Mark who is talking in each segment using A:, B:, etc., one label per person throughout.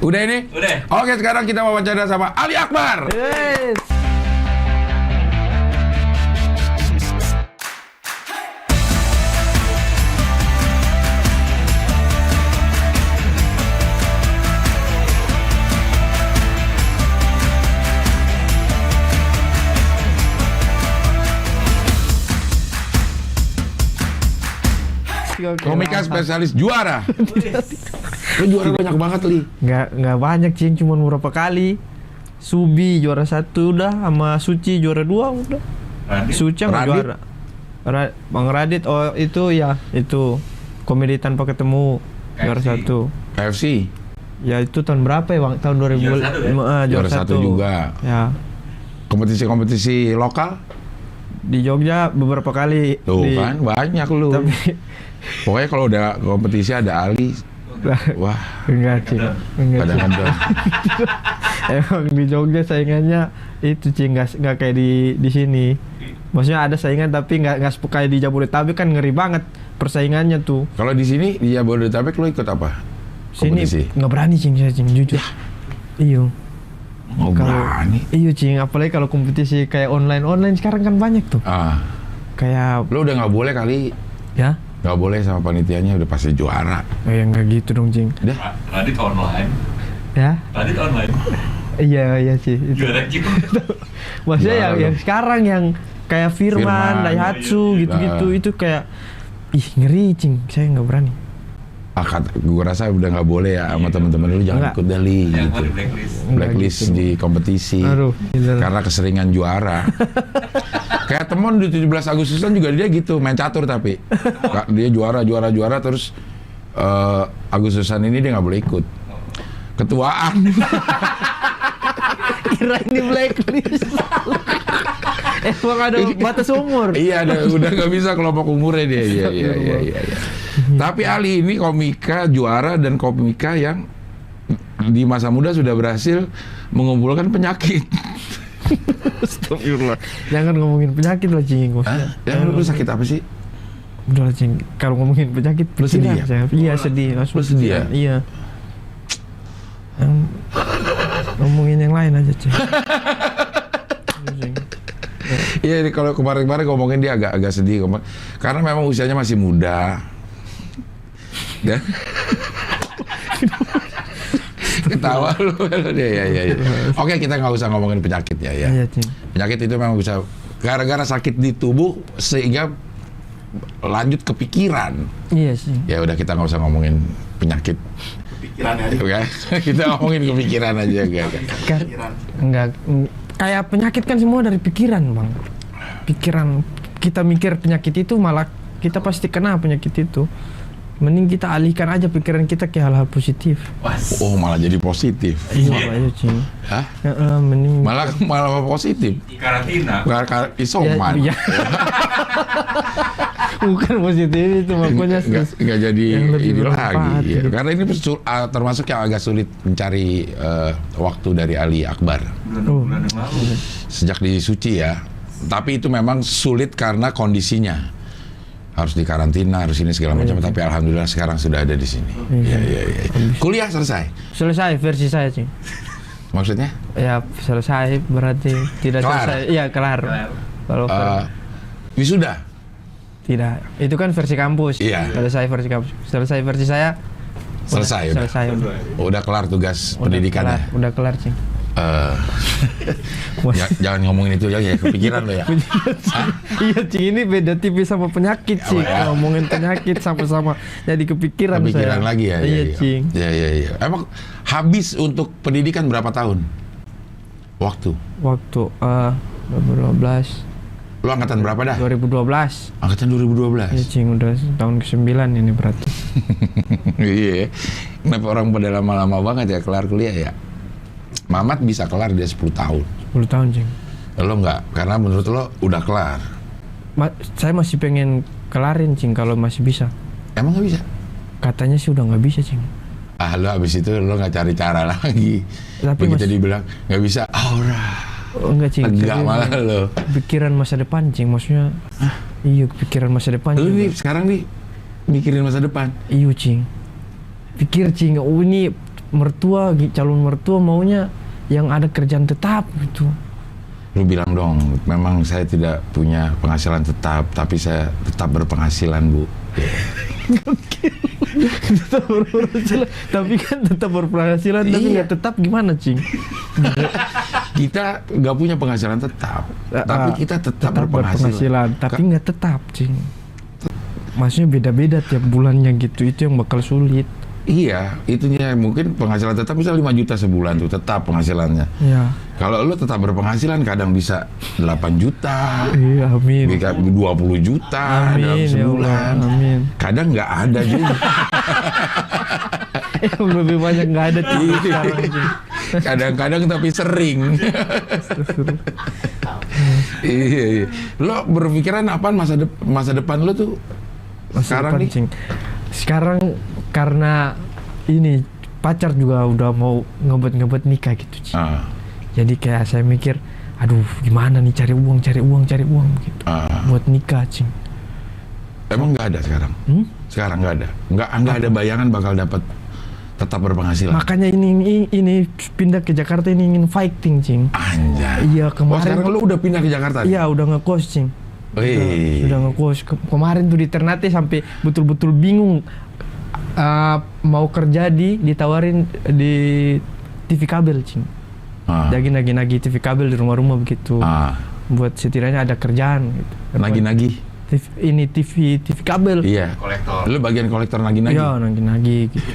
A: Udah ini?
B: Udah.
A: Oke, sekarang kita wawancara sama Ali Akbar.
C: Yes.
A: Komika spesialis juara. Lu juara banyak banget, Li.
C: Nggak banyak, Cing, cuma beberapa kali. Subi juara 1 udah, sama Suci juara 2 udah.
B: Radit?
C: Suci nggak
A: Radit?
C: juara. Bang Radit, oh itu ya, itu komedi tanpa ketemu juara
B: KFC.
C: 1.
A: KFC
C: Ya itu tahun berapa ya, Bang? Tahun 2000.
B: Juara satu ya?
A: juara 1 juga.
C: Ya,
A: Kompetisi-kompetisi lokal
C: di Jogja beberapa kali.
A: tuh kan banyak lu.
C: Tapi
A: Pokoknya kalau udah kompetisi ada Ali, wah
C: enggak, Cing. Enggak,
A: pada
C: Cing.
A: ngendor.
C: Emang di Jogja saingannya itu, Cing, nggak kayak di sini. Maksudnya ada saingan tapi nggak kayak di Jabodetabek, kan ngeri banget persaingannya tuh.
A: Kalau di sini di Jabodetabek lu ikut apa?
C: Sini
A: Kompetisi?
C: nggak berani, Cing, saya, Cing, jujur. Iyo.
A: Mau berani?
C: Iyo, Cing, apalagi kalau kompetisi kayak online sekarang kan banyak tuh.
A: Ah,
C: Kayak
A: lu udah nggak boleh kali,
C: ya,
A: nggak boleh sama panitianya udah pasti juara.
C: nggak gitu dong, Cing.
A: Udah.
B: Radit online.
C: Ya,
B: Radit online.
C: iya sih. Itu.
B: Juara juga.
C: Maksudnya
A: Juara
C: yang
A: dong.
C: sekarang yang kayak
A: Firman,
C: Firman, Daihatsu
B: iya,
C: gitu-gitu,
A: iya.
C: itu kayak ngeri, Cing. Saya nggak berani.
A: Gue rasa udah nggak boleh ya sama temen-temen lu, jangan
C: Nggak.
A: ikut Dali
B: Yang
A: gitu.
B: mau di blacklist.
A: Blacklist
C: gitu.
A: di kompetisi.
C: Aduh, gitu.
A: Karena keseringan juara. Kayak temen di 17 Agustusan juga dia gitu, main catur tapi. Dia juara terus Agustusan ini dia nggak boleh ikut. Ketuaan.
C: Kira ini blacklist. Emang ada batas umur.
A: Iya, udah nggak bisa kelompok umurnya dia. Iya. Tapi Ali ini komika juara dan komika yang di masa muda sudah berhasil mengumpulkan penyakit.
C: Astagfirullah. Jangan ngomongin penyakit lah, Cing.
A: Hah? Ya, lu sakit apa sih?
C: Udah lah, Cing. Kalau ngomongin penyakit,
A: Lu sedih ya?
C: saya. Iya, sedih.
A: Lu sedih ya?
C: Iya. Ngomongin yang lain aja, Cing.
A: Iya, kalau kemarin-kemarin ngomongin dia agak sedih karena memang usianya masih muda. Dan ketawa lu. Iya. Oke, kita nggak usah ngomongin penyakit ya.
C: Iya, Cing.
A: Penyakit itu memang bisa gara-gara sakit di tubuh sehingga lanjut ke pikiran.
C: Iya sih.
A: Ya udah, kita nggak usah ngomongin penyakit.
B: Pikiran hari.
A: Oke, kita ngomongin kepikiran aja.
C: Enggak, kayak penyakit kan semua dari pikiran, Bang. Pikiran kita mikir penyakit itu, malah kita pasti kena penyakit itu. Mending kita alihkan aja pikiran kita ke hal-hal positif.
A: Oh, malah jadi positif.
C: Iya, ayo, Cing.
A: Hah?
C: Mending
A: Malah positif.
B: Karantina.
A: Isoman.
C: Iya. Bukan positif itu, makanya
A: Nggak jadi
C: yang lebih
A: ini
C: bermanfaat,
A: lagi. Ya.
C: gitu.
A: Karena ini termasuk yang agak sulit mencari waktu dari Ali Akbar.
B: Bulan yang lalu.
A: Sejak di Suci ya. Tapi itu memang sulit karena kondisinya. Harus di karantina, harus ini segala macam. Tapi alhamdulillah sekarang sudah ada di sini. Iya. Kuliah selesai.
C: selesai versi saya, Cing.
A: Maksudnya?
C: Ya, selesai berarti tidak
A: Kelar.
C: selesai. Iya, kelar. Kalau
A: Wisuda.
C: tidak, itu kan versi kampus.
A: Iya.
C: Selesai versi kampus. Selesai versi saya.
A: Selesai udah.
C: Selesai.
A: Udah kelar tugas pendidikannya.
C: Udah kelar, Cing.
A: Jangan ngomongin itu ya, kepikiran lo ya.
C: Iya, Cing, ini beda tipis sama penyakit, Cing.
A: Ya.
C: Ngomongin penyakit sama-sama jadi kepikiran
A: Kepikiran
C: saya.
A: lagi ya.
C: Iya, Cing.
A: Iya. Emang habis untuk pendidikan berapa tahun? Waktu.
C: Waktu 2012.
A: Lo angkatan berapa dah?
C: 2012.
A: Angkatan
C: Iya,
A: 2012.
C: Cing, udah tahun ke-9 ini berarti.
A: Iya. Kenapa orang pada lama-lama banget ya kelar kuliah ya? Mamat bisa kelar dia 10 tahun.
C: 10 tahun, Cing.
A: Lo enggak, karena menurut lo udah kelar.
C: Saya masih pengen kelarin, Cing, kalau masih bisa.
A: Emang nggak bisa?
C: Katanya sih udah nggak bisa, Cing.
A: Lo habis itu lo nggak cari cara lagi.
C: Tapi
A: Begitu dibilang nggak bisa, aura.
C: Oh, enggak, Cing.
A: Enggak
C: Tapi
A: malah lo.
C: pikiran masa depan, Cing, maksudnya. Iya, pikiran masa depan.
A: Lo
C: juga.
A: nih sekarang nih mikirin masa depan.
C: Iya, Cing. Pikir, Cing, ini calon mertua maunya yang ada kerjaan tetap gitu.
A: Lu bilang dong, memang saya tidak punya penghasilan tetap, tapi saya tetap berpenghasilan, Bu.
C: Tetap berpenghasilan, tapi kan tetap berpenghasilan, tapi
A: Iya.
C: nggak tetap gimana, Cing?
A: Kita nggak punya penghasilan tetap, tapi kita tetap berpenghasilan.
C: tapi nggak tetap, Cing. Maksudnya beda-beda tiap bulannya gitu, itu yang bakal sulit.
A: Iya, itunya mungkin penghasilan tetap bisa 5 juta sebulan tuh tetap penghasilannya.
C: Ya,
A: Kalau lu tetap berpenghasilan kadang bisa 8 juta,
C: iya, amin.
A: bisa 20 juta dalam
C: Amin, ya
A: sebulan.
C: Allah, amin.
A: Kadang nggak ada juga.
C: Yang lebih banyak nggak ada Cing,
A: Iya.
C: sekarang, Cing.
A: Kadang-kadang tapi sering. Iya, iya. Lo berpikiran apaan masa depan lo tuh sekarang
C: depan,
A: nih?
C: Cing. Sekarang karena ini pacar juga udah mau ngebet nikah gitu, Cing.
A: Ah,
C: Jadi kayak saya mikir, aduh gimana nih cari uang gitu.
A: ah.
C: Buat nikah, Cing.
A: Emang nggak ada sekarang?
C: Hmm?
A: Sekarang nggak ada. Nggak ada bayangan bakal dapat tetap berpenghasilan.
C: Makanya ini pindah ke Jakarta ini ingin fighting, Cing.
A: Anjay.
C: Iya,
A: Oh,
C: kemarin.
A: sekarang lo udah pindah ke Jakarta?
C: Iya, udah ngekos, Cing.
A: Wih.
C: Sudah ngekos. Kemarin tuh di Ternate sampai betul-betul bingung mau kerja ditawarin di TV kabel, Cing.
A: Ah.
C: Lagi nagi TV kabel di rumah-rumah begitu.
A: Ah.
C: Buat setidaknya ada kerjaan gitu.
A: Nagi-nagi.
C: TV kabel.
A: Iya.
B: Kolektor.
A: Lo bagian kolektor nagi-nagi.
C: Iya, nagi gitu.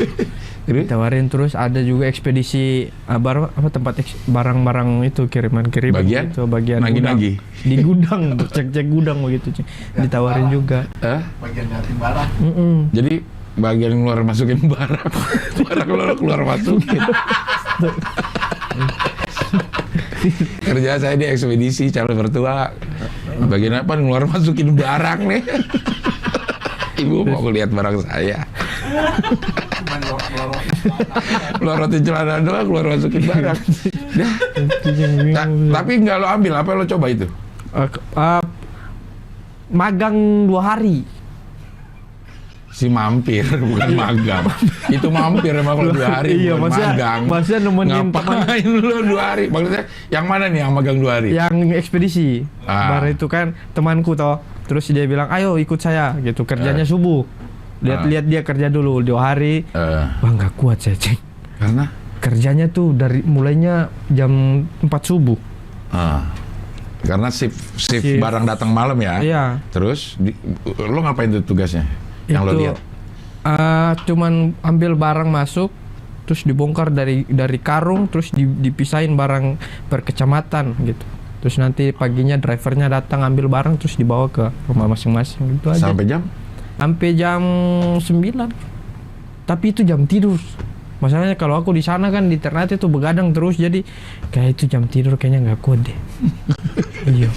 A: Terus?
C: Ditawarin terus ada juga ekspedisi tempat barang-barang itu kiriman
A: Bagian?
C: gitu, bagian
A: Nagi-nagi.
C: gudang. Di gudang cek gudang begitu, Cing. Ditawarin juga.
B: Bagian yatim barang.
A: Jadi bagian keluar masukin barang, barang lo keluar masukin. Kerja saya di ekspedisi calon mertua. Bagian apa keluar masukin barang nih? Ibu mau lihat barang saya. Keluar roti celana doang, keluar masukin barang. Dah. Tapi nggak lo ambil, apa lo coba itu?
C: Magang 2 hari.
A: Si mampir, bukan magang. Itu mampir emang kalau 2 hari,
C: Iya,
A: bukan
C: maksudnya-
A: magang.
C: maksudnya nemenin
A: Ngapain lo 2 hari? Maksudnya yang mana nih yang magang 2 hari?
C: Yang ekspedisi.
A: Ah.
C: Baru itu kan temanku toh. Terus dia bilang, "Ayo ikut saya." Gitu. Kerjanya subuh. Lihat dia kerja dulu 2 hari. Wah, nggak kuat saya, Cing.
A: Karena?
C: Kerjanya tuh mulainya jam 4 subuh.
A: Karena shift
C: Shift.
A: barang datang malam ya.
C: Iya.
A: Terus lo ngapain tuh tugasnya? Yang lo lihat?
C: Cuman ambil barang masuk, terus dibongkar dari karung, terus dipisahin barang per kecamatan gitu. Terus nanti paginya drivernya datang ambil barang, terus dibawa ke rumah masing-masing gitu aja.
A: Sampai jam?
C: Sampai jam 9. Tapi itu jam tidur. Masalahnya kalau aku di sana kan di Ternate tuh begadang terus, jadi kayak itu jam tidur kayaknya nggak kuat deh. Iya.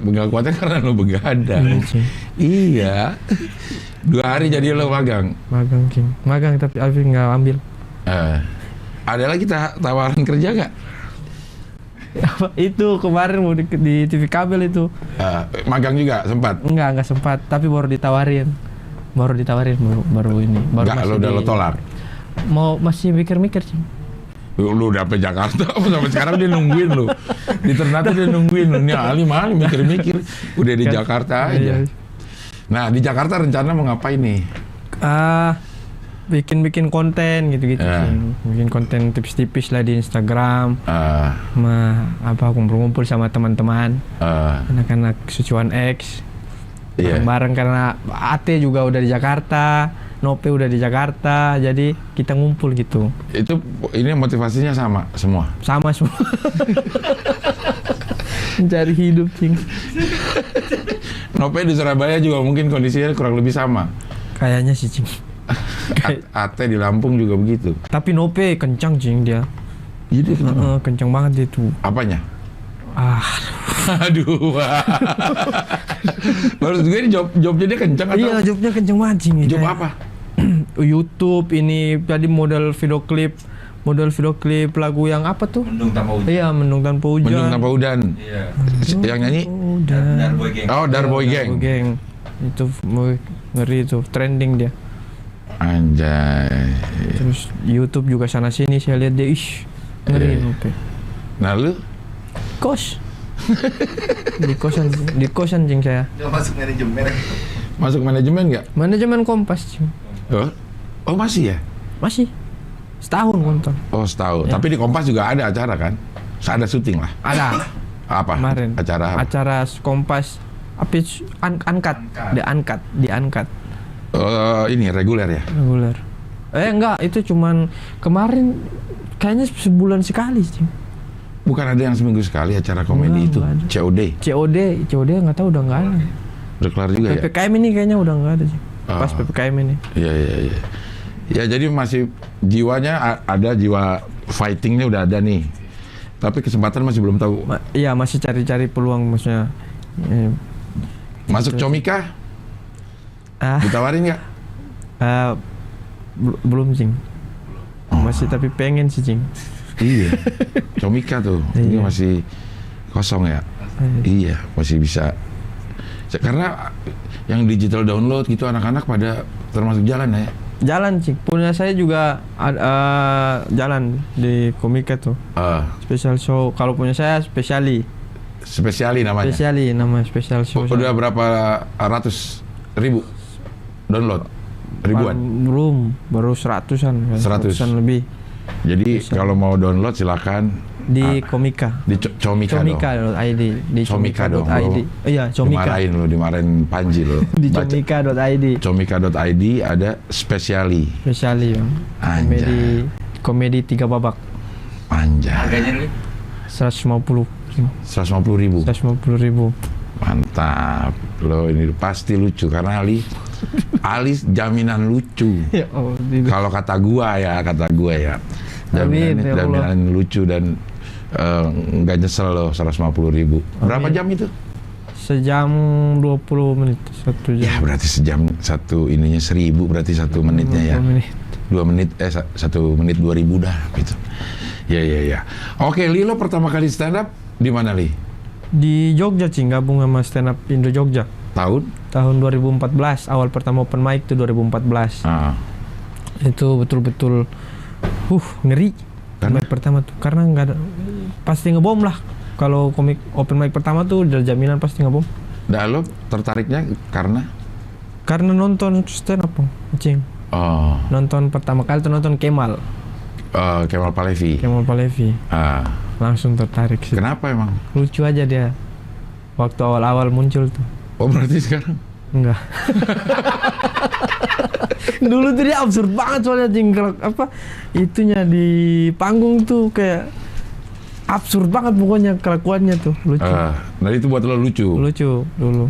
A: Nggak kuatnya karena lo begadang.
C: Iya, Cing.
A: Iya. 2 hari jadi lo magang.
C: Magang, Cing. Magang tapi Alvin nggak ambil.
A: Ada lagi tawaran kerja nggak?
C: Itu kemarin mau di TV kabel itu.
A: Magang juga sempat?
C: Nggak sempat, tapi baru ditawarin baru ini. Baru
A: Nggak,
C: masih
A: lo udah lo tolak?
C: masih mikir-mikir, Cing.
A: Lu udah sampai Jakarta, sampai sekarang dia nungguin lu. Di Ternate dia nungguin lu. Nih Ali mah mikir-mikir. Udah di Jakarta aja.
C: Iya.
A: Nah, di Jakarta rencana mau ngapain nih?
C: Bikin konten gitu-gitu, Cing. Bikin konten tipis-tipis lah di Instagram. Kumpul-kumpul sama teman-teman, anak-anak Sucuan X.
A: Iya.
C: Bareng karena Ate juga udah di Jakarta, Nope udah di Jakarta, jadi kita ngumpul gitu.
A: Itu ini motivasinya sama semua.
C: Sama semua. Mencari hidup, Cing.
A: Nope di Surabaya juga mungkin kondisinya kurang lebih sama.
C: Kayaknya sih, Cing.
A: Ate di Lampung juga begitu.
C: Tapi Nope kencang, Cing, dia.
A: Jadi
C: Kencang banget itu.
A: apanya?
C: Aduh.
A: Baru gue ini jobnya dia kencang atau?
C: Iya, jobnya kencang banget, Cing.
A: Job
C: Kayak
A: apa?
C: YouTube ini tadi model video klip lagu yang apa tuh?
B: Mendung tanpa hujan.
C: Iya, Mendung Tanpa Hujan.
A: Mendung Tanpa Udan.
B: Iya.
A: Yang nyanyi?
B: Darboy Gang.
A: Oh, Darboy Gang.
C: Itu ngeri itu, trending dia.
A: Anjay.
C: Terus YouTube juga sana sini saya lihat dia, ngeri. Oke.
A: Nah lu?
C: Kos. di kos anjing saya.
B: Nggak masuk manajemen.
A: Masuk manajemen nggak?
C: Manajemen Kompas, Cing.
A: Oh masih ya?
C: Masih. Setahun nonton.
A: Oh setahun.
C: Ya.
A: Tapi di Kompas juga ada acara kan? Ada syuting lah.
C: Ada.
A: Apa?
C: Kemarin.
A: Acara apa?
C: Acara Kompas. Uncut. Diangkat.
A: Ini reguler ya?
C: Reguler. Enggak, itu cuman kemarin kayaknya sebulan sekali, Cing.
A: Bukan ada yang seminggu sekali acara komedi itu?
C: Enggak ada.
A: COD?
C: COD nggak tahu udah nggak ada.
A: Udah kelar juga ya?
C: PPKM ini kayaknya udah nggak ada sih. Pas PPKM ini.
A: Iya. Ya jadi masih jiwanya ada, jiwa fightingnya udah ada nih. Tapi kesempatan masih belum tahu.
C: Iya, masih cari-cari peluang maksudnya.
A: Masuk Comika? Ditawarin nggak?
C: Belum, Cing. Masih tapi pengen sih, Cing.
A: Iya. Comika tuh. Ini masih kosong ya? Iya, masih bisa. Karena yang digital download gitu anak-anak pada termasuk jalan ya?
C: Jalan, Cing. Punya saya juga jalan di Komika tuh. Special show. Kalau punya saya spesiali.
A: Spesiali namanya?
C: Spesiali, nama special show.
A: Udah berapa ratus ribu download? Ribuan?
C: Belum, baru seratusan
A: Seratusan
C: lebih.
A: Jadi kalau mau download silakan
C: di Komika.
A: Di Comika dong.
C: Comika.id. Di
A: Comika dong.
C: Iya, Comika.
A: Dimarahin Panji lo.
C: Di Comika.id.
A: Comika.id ada spesiali.
C: Spesiali, Bang. Komedi 3 babak.
A: Anjay.
B: Harganya nih?
C: 150.
A: 150.000.
C: 150.000.
A: Mantap. Lo ini pasti lucu karena Ali jaminan lucu.
C: Ya Allah.
A: Kalau kata gua ya.
C: Amin, ya Allah.
A: Jaminan lucu dan nggak nyesel loh 150.000. Berapa jam itu?
C: Sejam 20 menit, 1 jam.
A: Ya berarti sejam satu ininya 1.000 berarti 1 menitnya ya. 2 menit 1 menit 2.000 dah gitu. Ya. Oke, Lilo pertama kali stand up di mana, Li?
C: Di Jogja, Cing, gabung sama stand up Indo Jogja. Tahun 2014, awal pertama open mic itu 2014. Itu betul-betul ngeri.
A: Karena?
C: Mic pertama tuh karena nggak ada, pasti ngebom lah. Kalau komik open mic pertama tuh udah jaminan pasti ngebom.
A: Nah, lo tertariknya
C: karena nonton stand up, Cing. Nonton pertama kali tuh nonton Kemal
A: Palevi.
C: Langsung tertarik sih.
A: Kenapa emang?
C: Lucu aja dia. Waktu awal-awal muncul tuh.
A: Oh berarti sekarang?
C: Enggak. Dulu tuh dia absurd banget soalnya, Cing. Itunya di panggung tuh kayak absurd banget pokoknya kelakuannya tuh, lucu.
A: Nah itu buat lo lucu?
C: Lucu dulu.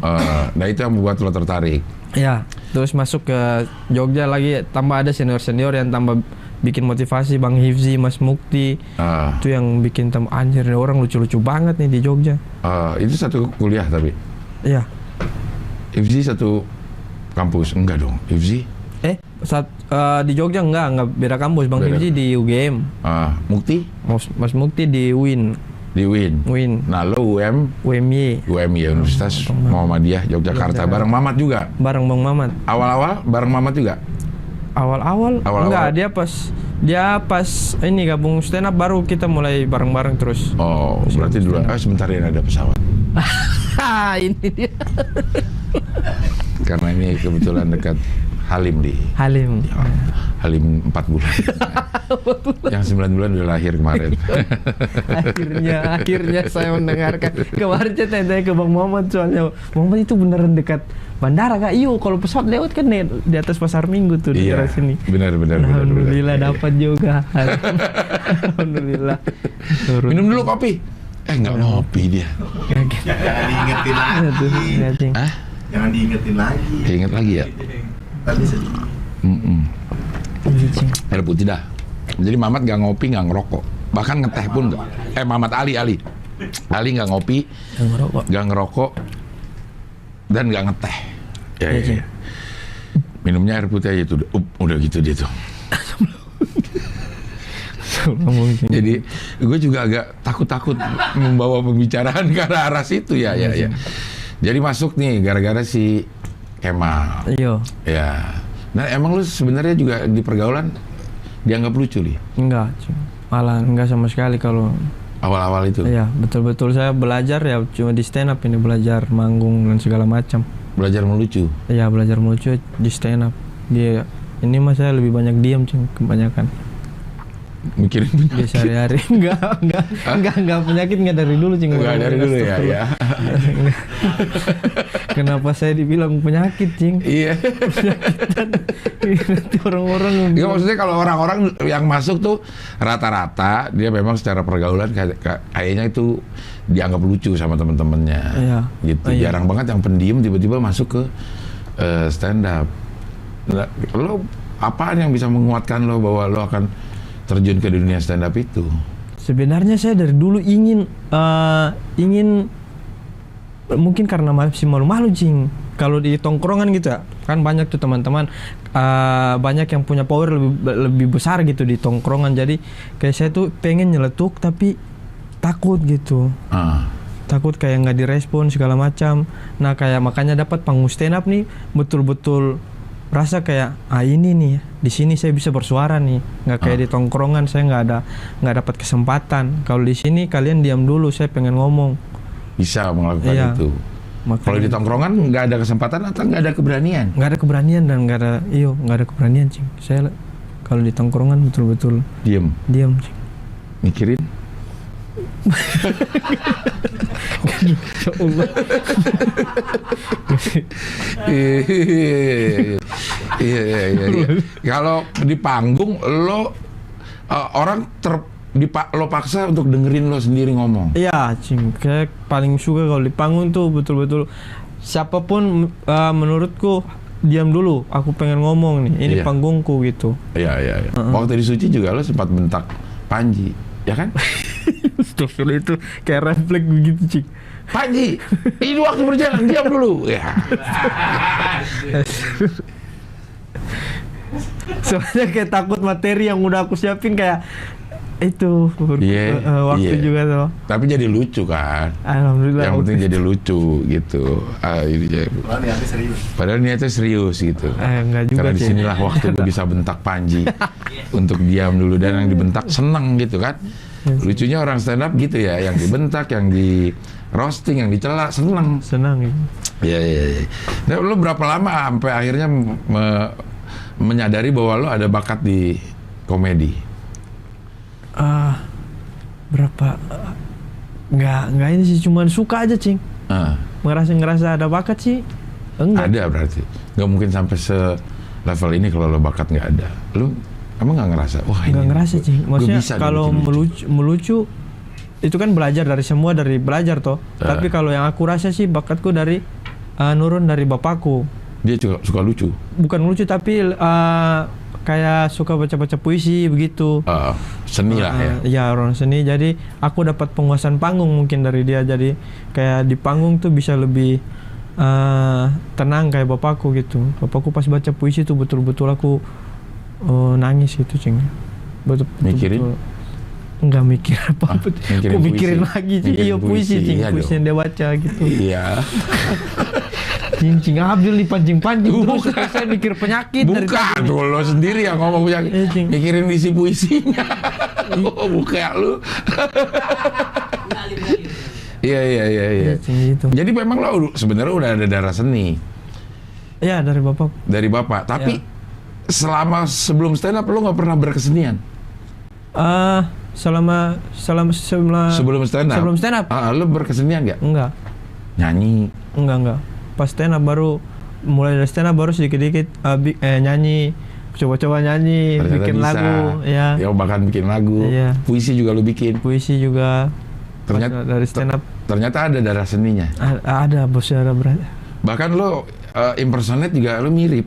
A: Nah itu yang membuat lo tertarik?
C: Ya, terus masuk ke Jogja lagi, tambah ada senior-senior yang tambah bikin motivasi, Bang Hifzi, Mas Mukti. Itu yang bikin tambah anjir, orang lucu-lucu banget nih di Jogja.
A: Itu satu kuliah tapi?
C: Iya.
A: Hifzi satu kampus? Enggak dong, Hifzi?
C: Di Jogja enggak beda kampus. Bang Hifzi di UGM.
A: Mukti?
C: Mas Mukti di UIN.
A: Di UIN. Nah lo
C: UMY
A: Universitas Muhammadiyah Yogyakarta. Bareng Mamat juga?
C: Bareng Bang Mamat.
A: Awal-awal bareng Mamat juga?
C: Awal-awal enggak, dia pas ini gabung stand up baru kita mulai bareng-bareng terus.
A: Berarti dulu sebentar ya ada pesawat.
C: Ini dia.
A: Karena ini kebetulan dekat Halim.
C: Ya,
A: Halim 4 bulan. Yang 9 bulan udah lahir kemarin.
C: akhirnya saya mendengarkan. Kemarin saya tanya ke Bang Muhammad soalnya. Bang Muhammad itu beneran dekat bandara Kak? Iya, kalau pesawat lewat kan di atas Pasar Minggu tuh di daerah sini.
A: Benar.
C: Alhamdulillah dapat juga. Alhamdulillah.
A: Minum dulu kopi. Nggak ngopi dia.
B: Jangan diingetin lagi. Jangan diingetin lagi.
A: Ingat lagi ya?
B: Tadi sedih.
A: Air putih dah. Jadi Mamat nggak ngopi, nggak ngerokok. Bahkan ngeteh pun nggak. Mamat Ali nggak ngopi, nggak ngerokok, dan nggak ngeteh. Ya. Minumnya air putih aja tuh. Udah gitu dia tuh. Jadi gue juga agak takut membawa pembicaraan ke arah situ ya. Jadi masuk nih gara-gara si Kemal.
C: Iya.
A: Ya. Nah emang lu sebenarnya juga di pergaulan dianggap lucu Li?
C: Enggak, Cing. Malah enggak sama sekali kalau
A: Awal-awal itu?
C: iya, betul-betul saya belajar ya cuma di stand up ini, belajar manggung dan segala macam.
A: Belajar melucu?
C: Iya, belajar melucu di stand up. Dia ini mah saya lebih banyak diam, Cing, kebanyakan.
A: Mikirin
C: Di
A: penyakit?
C: sehari-hari enggak penyakit enggak dari dulu, Cing.
A: Enggak dari dulu ya? Ya.
C: Kenapa saya dibilang penyakit, Cing?
A: Iya.
C: Nanti orang-orang
A: Enggak, maksudnya kalau orang-orang yang masuk tuh rata-rata dia memang secara pergaulan kayaknya itu dianggap lucu sama teman-temannya.
C: Iya.
A: Gitu.
C: Oh, iya.
A: Jarang banget yang pendiam tiba-tiba masuk ke stand up. Nah, lo apaan yang bisa menguatkan lo bahwa lo akan terjun ke dunia stand up itu?
C: Sebenarnya saya dari dulu ingin mungkin karena masih malu-malu, Cing. Kalau di tongkrongan gitu ya, kan banyak tuh teman-teman banyak yang punya power lebih besar gitu di tongkrongan. Jadi kayak saya tuh pengen nyeletuk tapi takut gitu. Takut kayak nggak direspon segala macam. Nah kayak makanya dapat panggung stand up nih betul-betul rasa kayak ini nih di sini saya bisa bersuara nih, nggak kayak di tongkrongan saya nggak dapat kesempatan. Kalau di sini kalian diam dulu, saya pengen ngomong.
A: Bisa melakukan
C: Iya.
A: itu.
C: Makanya,
A: Kalau di tongkrongan nggak ada kesempatan atau nggak ada keberanian?
C: nggak ada keberanian dan nggak ada keberanian, Cing. Saya kalau di tongkrongan betul-betul
A: Diem,
C: diam, Cing.
A: mikirin.
C: Ya Allah.
A: Iya. Kalau di panggung lo orang lo paksa untuk dengerin lo sendiri ngomong.
C: Iya, Cing. Kayak paling suka kalau di panggung tuh betul-betul siapapun menurutku diam dulu. Aku pengen ngomong nih. Ini
A: Iya.
C: panggungku gitu.
A: Iya. Waktu di Suci juga lo sempat bentak Panji, ya kan?
C: Astagfirullah, itu kayak refleks begitu, Cing.
A: Panji, ini waktu berjalan, diam dulu. Ya.
C: Soalnya kayak takut materi yang udah aku siapin kayak itu waktu
A: Iya.
C: juga tuh.
A: Tapi jadi lucu kan?
C: Alhamdulillah.
A: Yang penting jadi lucu gitu.
B: Kalau niatnya serius.
A: Padahal niatnya serius gitu.
C: Enggak juga,
A: Karena
C: Cing.
A: disinilah waktu lu bisa bentak Panji untuk diam dulu, dan yang dibentak seneng gitu kan. Lucunya orang stand up gitu ya, yang dibentak, yang di roasting, yang dicela seneng.
C: Senang ya.
A: Iya. Nah, lu berapa lama sampai akhirnya menyadari bahwa lu ada bakat di komedi?
C: Berapa? Enggak ini sih, cuman suka aja, Cing. Ngerasa ada bakat sih. Enggak.
A: Ada berarti. Nggak mungkin sampai level ini kalau lo bakat nggak ada. Lu emang nggak ngerasa? Wah,
C: Enggak
A: ini
C: ngerasa, Cing.
A: gua
C: Maksudnya
A: bisa
C: kalau
A: bikin lucu.
C: melucu itu kan belajar dari belajar toh. Tapi kalau yang aku rasa sih bakatku dari nurun dari bapakku.
A: Dia juga suka lucu.
C: Bukan lucu tapi kayak suka baca-baca puisi begitu.
A: Seni lah ya.
C: Ya orang seni. Jadi aku dapat penguasaan panggung mungkin dari dia. Jadi kayak di panggung tuh bisa lebih tenang kayak bapakku gitu. Bapakku pas baca puisi tuh betul-betul aku nangis gitu, Cing.
A: Mikirin?
C: Enggak mikir apa-apa. Aku mikirin
A: puisi.
C: lagi, Cing.
A: Mikirin
C: Iya puisi, Cing.
A: iya
C: Puisi
A: dong.
C: yang dia baca gitu.
A: Iya.
C: Cing Abdul dipancing-pancing terus
A: Bukan.
C: saya mikir penyakit dari
A: Bukan, lo sendiri yang ngomong punya
C: Cing.
A: mikirin isi puisinya. Bukan lu. Iya.
C: Cing gitu.
A: Jadi memang lo sebenarnya udah ada darah seni
C: Ya dari bapak.
A: dari bapak. Tapi
C: Ya.
A: selama sebelum stand up lo nggak pernah berkesenian. Sebelum stand up.
C: Sebelum stand up?
A: Lo berkesenian nggak?
C: Enggak.
A: Nyanyi.
C: Enggak. Pas stand up baru mulai dari stand up baru sedikit-sedikit nyanyi, coba-coba nyanyi,
A: Ternyata
C: bikin
A: bisa.
C: lagu, ya.
A: Ya bahkan bikin lagu.
C: Iya.
A: Puisi juga lo bikin.
C: Puisi juga.
A: Ternyata
C: Pas dari stand up
A: ternyata ada darah seninya.
C: ada bosnya ada berat.
A: Bahkan lo impersonate juga lo mirip.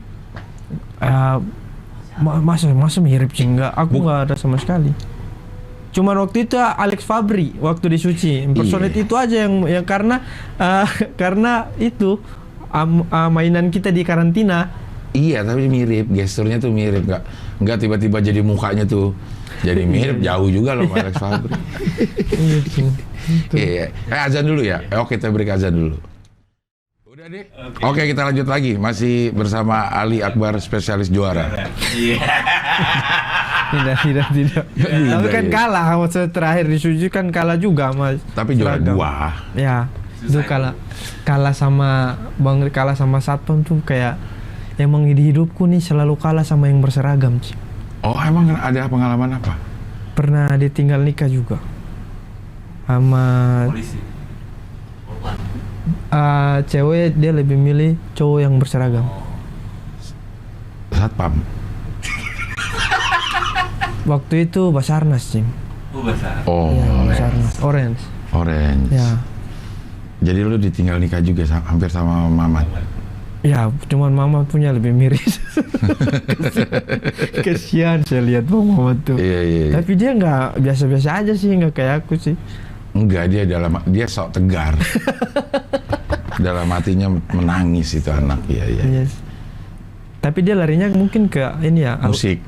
C: Masa mirip sih enggak? Aku enggak ada sama sekali. Cuman waktu itu Alex Fabri waktu di Suci impersonate
A: Iya.
C: itu aja yang karena itu mainan kita di karantina.
A: Iya, tapi mirip, gesturnya tuh mirip, nggak tiba-tiba jadi mukanya tuh jadi mirip, jauh juga loh sama Alex Fabri.
C: Iya, Cing.
A: Iya, azan dulu ya. Oke, kita break azan dulu. Udah Oke, kita lanjut lagi. Masih bersama Ali Akbar, spesialis juara.
C: Tidak. Tapi kan
A: iya.
C: kalah, waktu terakhir di Suzuki kan kalah juga mas.
A: Tapi juara
C: Seragam.
A: 2.
C: Ya, itu kalah sama Bang, kalah sama Satpam tuh kayak emang di hidupku nih selalu kalah sama yang berseragam sih.
A: Oh, emang ada pengalaman apa?
C: Pernah ditinggal nikah juga sama
B: Polisi.
C: cewek, dia lebih milih cowok yang berseragam.
A: Satpam.
C: Waktu itu Basarnas cing.
B: Oh, besar.
A: Oh,
C: Ya, Basarnas, Orange.
A: Orange.
C: Ya,
A: Jadi lu ditinggal nikah juga hampir sama Mamat.
C: ya cuman mama punya lebih miris. Kesian saya lihat Bang Mamat tuh.
A: Iya.
C: Tapi dia nggak biasa-biasa aja sih, nggak kayak aku sih.
A: Enggak, dia sok tegar. Dalam hatinya menangis itu anak. Iya.
C: Yes. Tapi dia larinya mungkin ke ini ya.
A: Musik.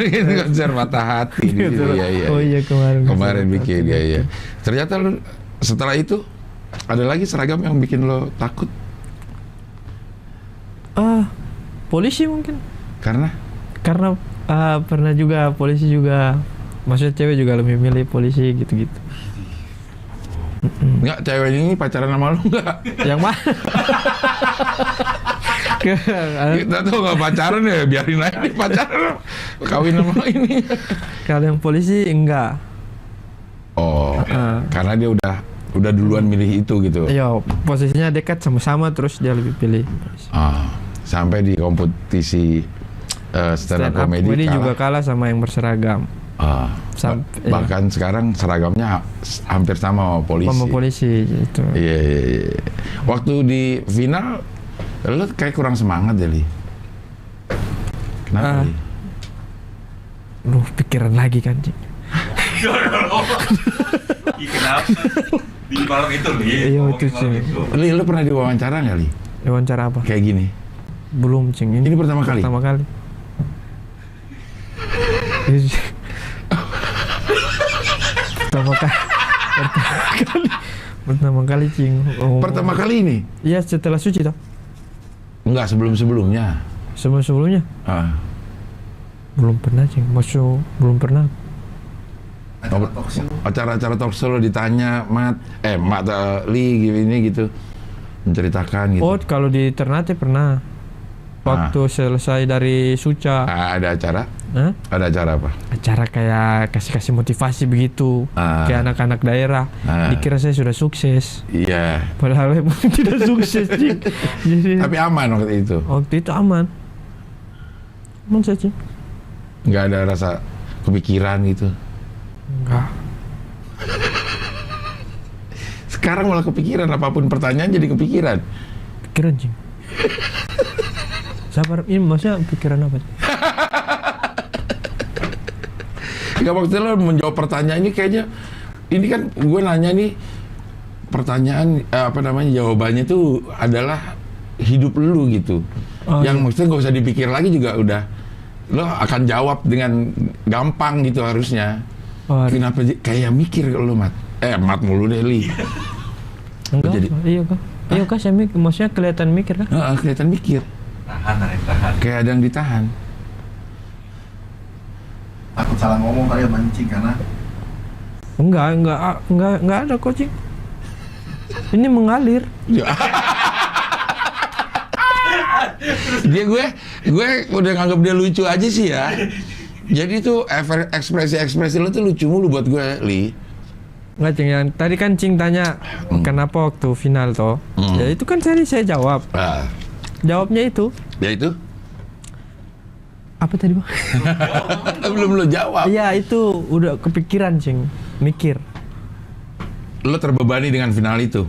A: Ini konser Patah Hati. Iya.
C: Oh iya
A: Kemarin bikin ya. Ternyata lu setelah itu ada lagi seragam yang bikin lo takut
C: Polisi mungkin.
A: karena
C: Karena pernah juga polisi juga. Maksudnya cewek juga lebih milih polisi gitu-gitu.
A: enggak cewek ini pacaran sama lu enggak?
C: Yang mana?
A: Kita tuh nggak pacaran ya, biarin aja dia pacaran, kawin sama ini.
C: Kalau yang polisi enggak.
A: Oh, karena dia udah duluan milih itu gitu.
C: Iya, posisinya dekat sama-sama terus dia lebih pilih.
A: Sampai di kompetisi stand up comedy
C: juga kalah sama yang berseragam.
A: Bahkan sekarang seragamnya hampir sama polisi.
C: Sama polisi gitu.
A: Iya. Waktu di final, lu kayak kurang semangat ya, Li? Kenapa, Li?
C: Lu pikiran lagi kan, Cik?
B: Kenapa? Di malam itu, Li.
C: Iya, itu sih.
A: Li, lu pernah diwawancara nggak, Li?
C: Wawancara apa?
A: Kayak gini?
C: Belum, Cing.
A: Ini pertama kali?
C: Pertama kali. Pertama kali, Cing.
A: Pertama kali ini?
C: Iya, setelah Suci toh.
A: Enggak, sebelumnya.
C: Sebelumnya? Belum pernah, Cing. Belum pernah.
A: Acara-acara talk show lo ditanya, Mat, Li gini gitu, menceritakan gitu.
C: Oh, kalau di Ternate pernah. Waktu selesai dari Suca.
A: Ada acara?
C: Hah?
A: Ada acara apa?
C: Acara kayak kasih motivasi begitu ke anak-anak daerah. Dikira saya sudah sukses.
A: Iya.
C: Padahal emang tidak sukses, Cing. Jadi,
A: Tapi aman waktu itu?
C: waktu itu aman. Aman saja.
A: Nggak ada rasa kepikiran gitu?
C: Enggak.
A: Sekarang malah kepikiran, apapun pertanyaan jadi kepikiran.
C: Pikiran, Cing. Sabar, ini maksudnya pikiran apa?
A: Nggak, maksudnya lo menjawab pertanyaan ini kayaknya, ini kan gue nanya nih, pertanyaan, jawabannya tuh adalah hidup lu gitu. Yang maksudnya nggak usah dipikir lagi juga udah, lo akan jawab dengan gampang gitu harusnya. Kenapa kayak mikir lo, Mat? Mat mulu deh, Li.
C: Enggak, iya kak, saya mikir, maksudnya kelihatan mikir kan?
A: Kelihatan mikir.
B: Tahan.
A: Kayak ada yang ditahan.
B: Takut salah ngomong kali ya, mancing karena
C: Enggak ada coaching. Ini mengalir.
A: gue udah nganggap dia lucu aja sih ya. Jadi tuh ekspresi lo tuh lucu mulu buat gue, Li.
C: Enggak, Cing, yang tadi kan Cing tanya kenapa waktu final toh. Ya itu kan saya jawab. Jawabnya itu.
A: Ya itu?
C: Apa tadi, Bang?
A: Belum lo jawab.
C: Iya, itu udah kepikiran, Cing. Mikir.
A: Lo terbebani dengan final itu?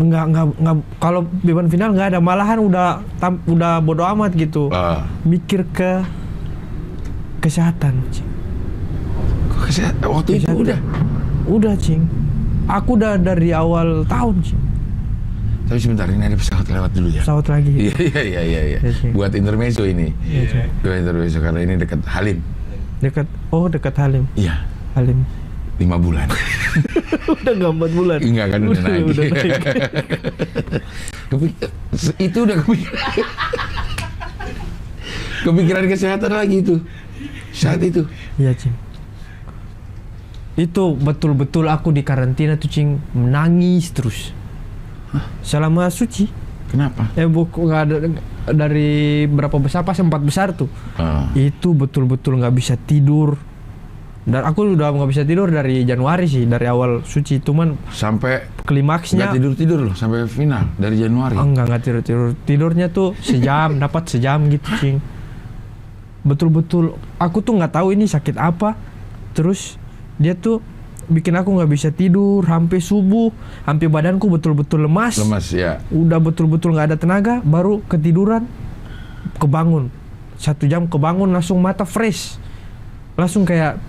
C: Enggak, kalau beban final enggak ada, malahan udah bodo amat gitu. Mikir ke kesehatan, Cing.
A: Kesehatan waktu itu
C: udah, Cing. Aku udah dari awal tahun, Cing.
A: Tapi sebentar, ini ada pesawat lewat dulu ya.
C: Pesawat lagi.
A: Iya. Buat intermezzo ini.
C: Iya.
A: Buat intermezzo karena ini dekat Halim.
C: Dekat Halim.
A: Iya.
C: Halim.
A: 5 bulan.
C: Udah nggak 4 bulan.
A: Enggak kan udah naik.
C: Udah naik.
A: Itu udah kepikiran. Kepikiran kesehatan lagi itu. Saat itu.
C: Iya, Cing. Itu betul-betul aku di karantina tuh, Cing, menangis terus. Selama suci.
A: Kenapa?
C: Nggak ada dari berapa besar, pas 4 besar tuh. Itu betul-betul nggak bisa tidur. Dan aku udah nggak bisa tidur dari Januari sih, dari awal suci. Cuman
A: sampai
C: klimaksnya
A: nggak tidur loh sampai final dari Januari.
C: Enggak tidur. Tidurnya tuh sejam, dapat sejam gitu, Cing. Betul-betul aku tuh nggak tahu ini sakit apa. Terus dia tuh bikin aku nggak bisa tidur sampai subuh, sampai badanku betul-betul lemas.
A: Lemas ya.
C: Udah betul-betul nggak ada tenaga, baru ketiduran, kebangun 1 jam, kebangun langsung mata fresh, langsung kayak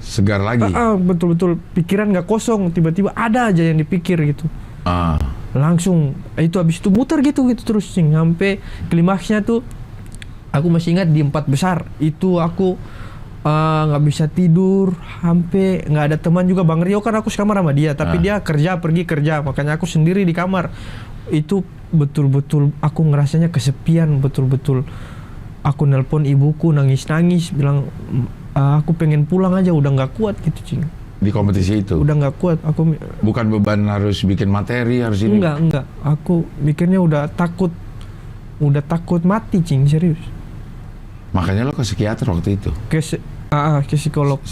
A: segar lagi.
C: Betul-betul pikiran nggak kosong, tiba-tiba ada aja yang dipikir gitu. Langsung itu habis itu muter gitu terus, Cing, sampai klimaksnya tuh aku masih ingat di 4 besar itu aku nggak bisa tidur, sampai nggak ada teman juga. Bang Rio kan aku sekamar sama dia, tapi dia pergi kerja, makanya aku sendiri di kamar. Itu betul-betul aku ngerasanya kesepian, betul-betul aku nelpon ibuku nangis-nangis bilang aku pengen pulang aja, udah nggak kuat gitu, Cing.
A: Di kompetisi itu
C: Udah nggak kuat aku.
A: bukan beban harus bikin materi harus ini.
C: Enggak, aku mikirnya udah takut mati, Cing, serius.
A: Makanya lo ke psikiater waktu itu.
C: Ke psikolog.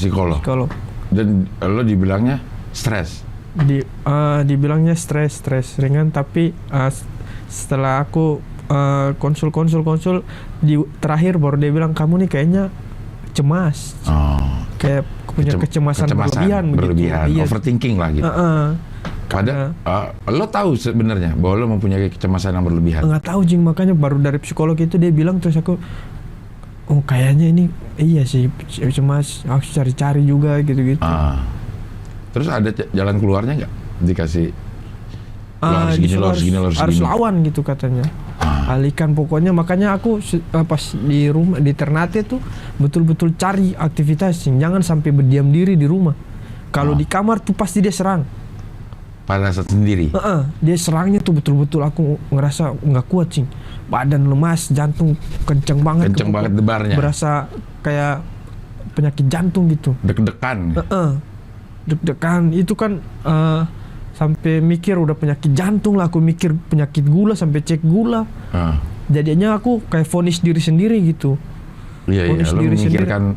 A: Dan lo dibilangnya stres.
C: Dibilangnya stres ringan, tapi setelah aku konsul di terakhir baru dia bilang kamu nih kayaknya cemas. Kayak punya kecemasan berlebihan.
A: Iya. Overthinking lah gitu. Lo tahu sebenarnya bahwa lo mempunyai kecemasan yang berlebihan.
C: Nggak tahu, Jing, makanya baru dari psikolog itu dia bilang, terus aku kayaknya ini iya sih cemas, aku cari-cari juga gitu.
A: Terus ada jalan keluarnya nggak? Dikasih lo harus
C: lawan gitu katanya. Alihkan pokoknya, makanya aku pas di rumah di Ternate tuh betul-betul cari aktivitas, Cing. Jangan sampai berdiam diri di rumah. Kalau di kamar tuh pasti dia serang.
A: Pada saat sendiri.
C: Dia serangnya tuh betul-betul aku ngerasa nggak kuat, Cing. Badan lemas, jantung kenceng banget
A: Debarnya.
C: Berasa kayak penyakit jantung gitu.
A: Deg-degan.
C: Deg-degan itu kan sampai mikir udah penyakit jantung lah, aku mikir penyakit gula sampai cek gula. Jadinya aku kayak vonis diri sendiri gitu.
A: Iya, lo memikirkan,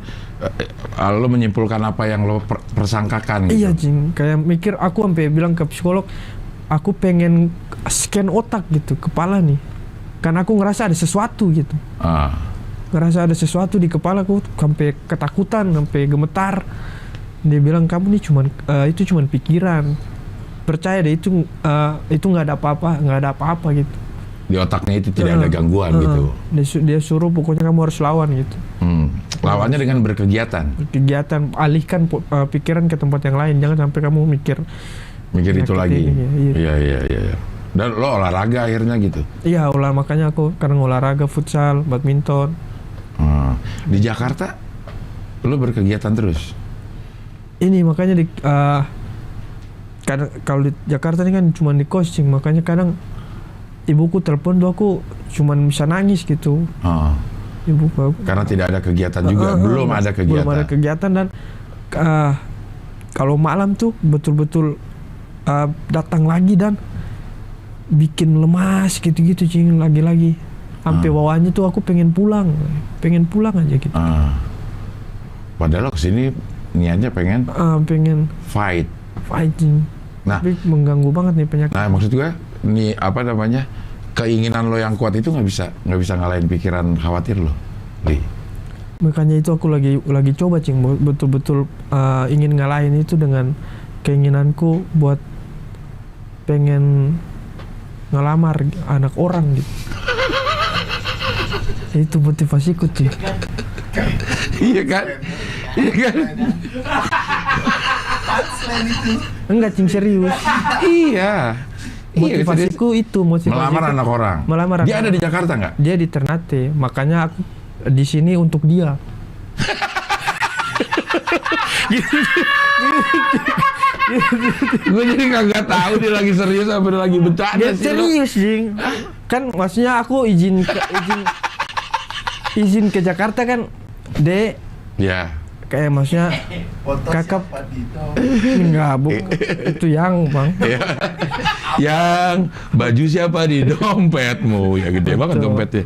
A: lo menyimpulkan apa yang lo persangkakan gitu.
C: Iya, Cing, kayak mikir, aku sampai bilang ke psikolog, aku pengen scan otak gitu, kepala nih. Karena aku ngerasa ada sesuatu gitu. Ngerasa ada sesuatu di kepala aku, sampai ketakutan, sampai gemetar. Dia bilang kamu nih itu cuman pikiran. Percaya deh, itu nggak ada apa-apa gitu.
A: Di otaknya itu tidak ada gangguan gitu.
C: Dia suruh pokoknya kamu harus lawan gitu.
A: Lawannya dengan berkegiatan.
C: Alihkan pikiran ke tempat yang lain. Jangan sampai kamu mikir
A: itu lagi.
C: Iya.
A: Dan lo olahraga akhirnya gitu.
C: Iya, makanya aku kadang olahraga, futsal, badminton.
A: Di Jakarta lo berkegiatan terus.
C: Ini makanya kalau di Jakarta ini kan cuma di kos, Cing. Makanya kadang ibuku telepon tuh aku cuman bisa nangis gitu. Ibuku
A: karena tidak ada kegiatan juga. Belum ada kegiatan
C: dan kalau malam tuh betul-betul datang lagi dan bikin lemas gitu, Cing, lagi-lagi. Sampai bawaannya tuh aku pengen pulang aja gitu.
A: Padahal lo kesini niatnya pengen fight,
C: Cing.
A: Nah,
C: tapi mengganggu banget nih penyakit.
A: Nah, maksud gue nih keinginan lo yang kuat itu nggak bisa ngalahin pikiran khawatir lo, Li.
C: Makanya itu aku lagi coba, Cing, betul-betul ingin ngalahin itu dengan keinginanku buat pengen ngelamar anak orang gitu. Itu motivasiku, Cing.
A: Iya kan?
C: Enggak, Cing, serius.
A: Iya.
C: Motivasiku itu
A: melamar anak orang. Dia ada di Jakarta nggak?
C: Dia di Ternate, makanya aku di sini untuk dia.
A: Gue jadi kagak tahu dia lagi serius apa dia lagi bercanda
C: Dia
A: sih.
C: serius, Jing. Kan maksudnya aku izin ke Jakarta kan, Dek.
A: Ya.
C: Kayak maksudnya
B: Foto
C: kakak
B: siapa Dito?
C: enggak, itu yang, Bang.
A: Ya. Yang baju siapa di dompetmu? Ya gede banget
C: Betul.
A: dompetnya.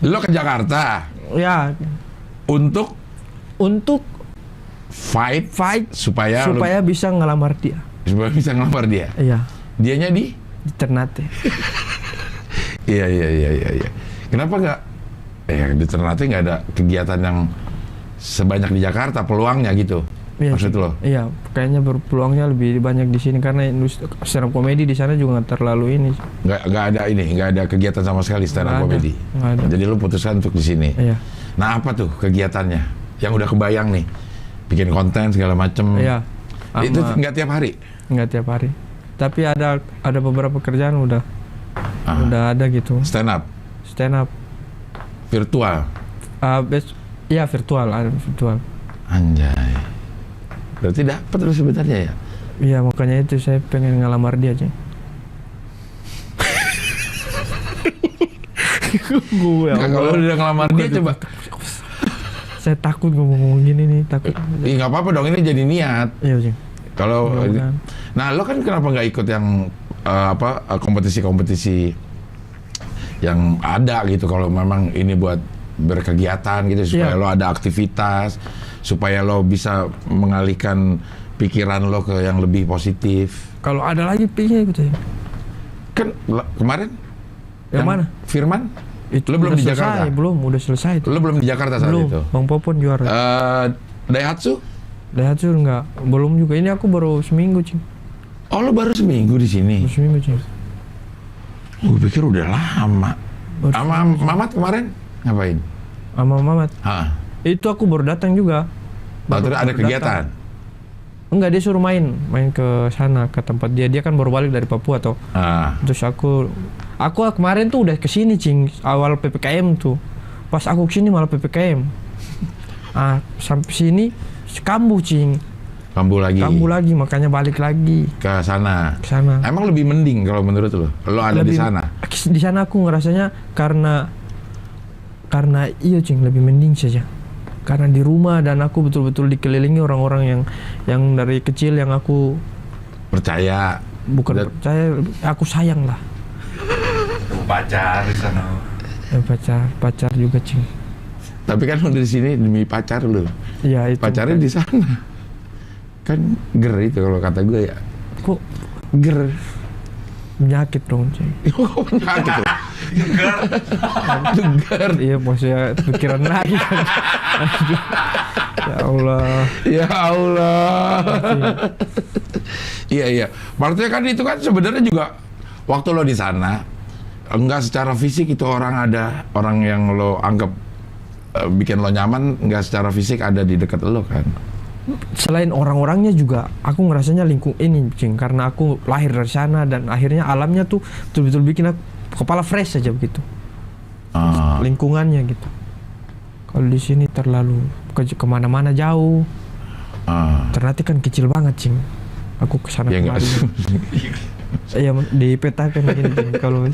A: Lo ke Jakarta
C: Ya,
A: untuk
C: untuk
A: fight supaya
C: bisa ngelamar dia.
A: supaya bisa ngelamar dia.
C: Iya,
A: Dianya di
C: di Ternate.
A: Iya. Kenapa nggak? Di Ternate nggak ada kegiatan yang sebanyak di Jakarta peluangnya gitu.
C: Iya,
A: Maksud lo?
C: Iya, kayaknya berpeluangnya lebih banyak di sini karena industri stand up komedi di sana juga nggak terlalu ini.
A: Nggak ada kegiatan sama sekali stand up
C: Nggak ada,
A: comedy.
C: nggak ada.
A: Jadi lo putuskan untuk di sini.
C: Iya,
A: Nah apa tuh kegiatannya? Yang udah kebayang nih, bikin konten segala macem.
C: iya.
A: Itu
C: Sama-
A: nggak tiap hari.
C: nggak tiap hari. Tapi ada beberapa kerjaan udah ada gitu.
A: Stand up,
C: Stand up.
A: virtual.
C: Iya virtual, ada virtual.
A: Anjay. Berarti dapat lo sebenarnya ya?
C: Iya makanya itu saya pengen ngelamar dia aja. Gue
A: Nggak, kalau udah ngelamar dia coba.
C: Saya takut ngomong gini nih, takut.
A: Ih, nggak apa-apa dong, ini jadi niat.
C: Iya sih.
A: Kalau,
C: Mudah-mudahan.
A: nah lo kan kenapa nggak ikut yang kompetisi-kompetisi yang ada gitu? Kalau memang ini buat berkegiatan gitu, supaya
C: Iya.
A: lo ada aktivitas, supaya lo bisa mengalihkan pikiran lo ke yang lebih positif.
C: Kalau ada lagi pengen ikut saya.
A: Kan kemarin
C: Yang mana?
A: Firman,
C: Itu
A: lo belum
C: udah
A: di
C: selesai,
A: Jakarta.
C: udah selesai itu.
A: Lo belum di Jakarta saat
C: Belum.
A: itu.
C: Bang Popon juara.
A: Daihatsu?
C: Daihatsu enggak, belum juga. Ini aku baru seminggu, Cing.
A: Oh, lo baru seminggu di sini.
C: Baru seminggu, Cing.
A: Gue pikir udah lama.
C: Baru
A: Sama Mamat kemarin ngapain?
C: sama Mamat.
A: Hah?
C: Itu aku baru datang juga.
A: Terus ada
C: baru
A: kegiatan?
C: datang. Enggak, dia suruh main ke sana, ke tempat dia. Dia kan baru balik dari Papua toh.
A: Ah.
C: Terus aku kemarin tuh udah kesini, Cing, awal PPKM tuh. Pas aku kesini malah PPKM. Sampai sini kambuh, Cing.
A: Kambuh lagi.
C: Makanya balik lagi
A: Ke sana.
C: ke sana.
A: Emang lebih mending kalau menurut lo? Lo ada di
C: Lebih-
A: sana?
C: Di sana aku ngerasanya karena iya, Cing, lebih mending saja. Karena di rumah dan aku betul-betul dikelilingi orang-orang yang dari kecil yang aku
A: Percaya.
C: bukan
A: Dan-
C: percaya, aku sayang lah.
B: Ketemu pacar di sana.
C: Pacar juga, Cing.
A: Tapi kan lo di sini demi pacar lo.
C: Iya itu.
A: Pacarnya di sana. Kan ger itu kalau kata gue ya.
C: Kok
A: Ger.
C: penyakit dong, Cing.
A: Oh, penyakit lo. Itu ger.
C: Iya, maksudnya pikiran lagi kan. Aduh. Ya Allah.
A: Ya Allah. Iya. Maksudnya kan itu kan sebenarnya juga waktu lo di sana, enggak secara fisik itu orang yang lo anggap bikin lo nyaman, enggak secara fisik ada di dekat lo kan.
C: Selain orang-orangnya juga aku ngerasanya ini, Cing, karena aku lahir dari sana dan akhirnya alamnya tuh betul-betul bikin aku kepala fresh aja begitu. Lingkungannya gitu. Kalau di sini terlalu kemana-mana jauh. Ternate kan kecil banget, Cing. Aku kesana
A: Ya enggak.
C: kemari. Iya, dipetakan gini, Cing. Kalau